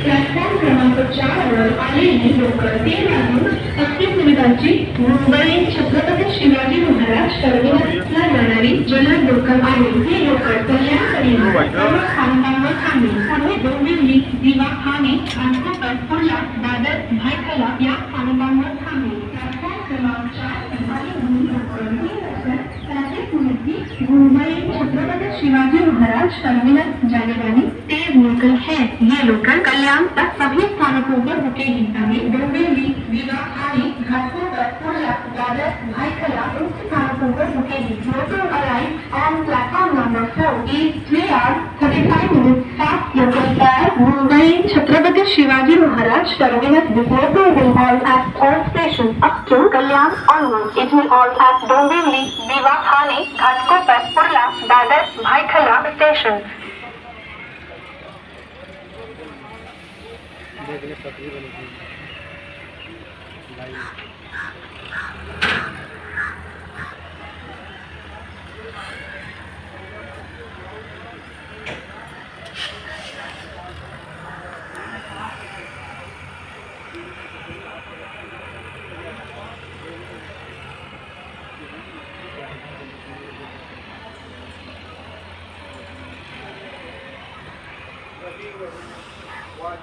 Platform क्रमांक 4 वर आलेली लोकल 3 वाजून 35 मिनिटांची मुंबई छत्रपती शिवाजी महाराज टर्मिनसला जाणारी जलद लोकल आहे. ही लोकल कल्याणकडे सर्व स्थानकांवर थांबेल. पुढे डोंबिवली, दिवा, ठाणे, कानपूर, कुर्ला, दादर, भायखळा या स्थानकांवर थांबेल. प्लॅटफॉर्म क्रमांक 4 मुंबई छत्रपति शिवाजी महाराज टर्मिनस जाने वाली तेज लोकल है. ये लोकल कल्याण तक सभी स्थानकों पर रुकेगी. डोंबिवली, दिवा, ठाणे, घाटकोपर, कुर्ला, दादर, भायखळा इन स्थानकों पर रुकेगी. Local arrive on platform number 4 is 3 hours 35 minutes fast local fare Mumbai Chhatrapati Shivaji Maharaj terminus. This local will halt at all stations up to Kalyan onwards. It will halt at Dombivli, दिवा, ठाणे, घाटकोपर, कुर्ला, दादर, भायखळा स्टेशन. Why